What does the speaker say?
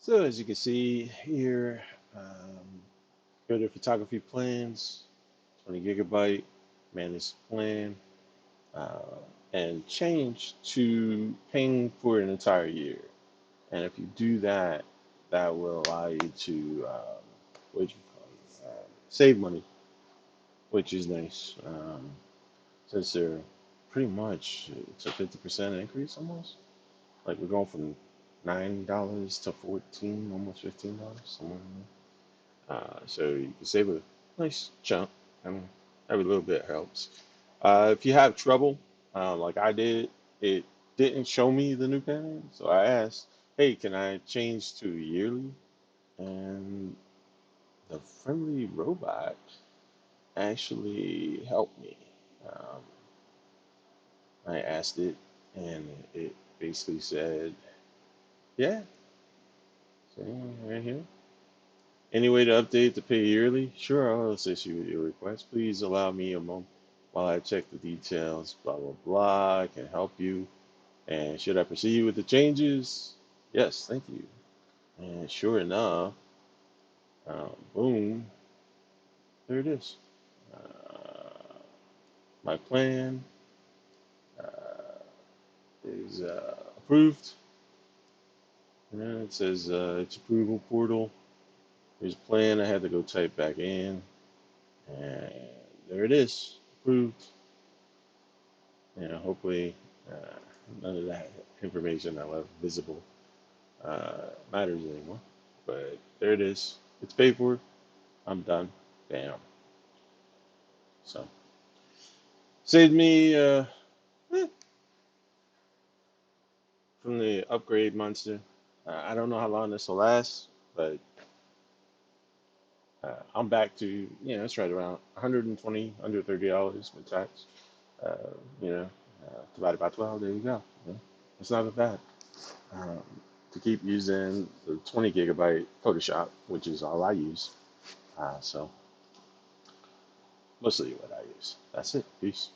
So as you can see here, go to photography plans, 20 gigabyte, manage plan, uh, and change to paying for an entire year. And if you do that, that will allow you to what you call it, save money, which is nice. Since they're pretty much it's a 50% increase almost. Like we're going from $9 to 14, almost $15, somewhere in there. So you can save a nice chunk. I mean, every little bit helps. If you have trouble, like I did, it didn't show me the new plan, so I asked, "Hey, can I change to yearly?" And the friendly robot actually helped me. Um, I asked it, and it basically said, "Yeah, see right here. Any way to update to pay yearly? Sure, I'll assist you with your request. Please allow me a moment while I check the details. Blah blah blah. I can help you. And should I proceed with the changes? Yes, thank you." And sure enough, boom, there it is. Uh, my plan uh, is approved. And it says it's approval portal. Here's a plan. I had to go type back in, and there it is, approved. Hopefully uh, none of that information I left visible matters anymore. But there it is. It's paid for. I'm done. Bam. So saved me eh, from the upgrade monster. I don't know how long this will last, but I'm back to it's right around 120, under $30 with tax. Uh, divided by 12. There you go. It's not that bad. Um, to keep using the 20 gigabyte Photoshop, which is all I use. So mostly what I use. That's it. Peace.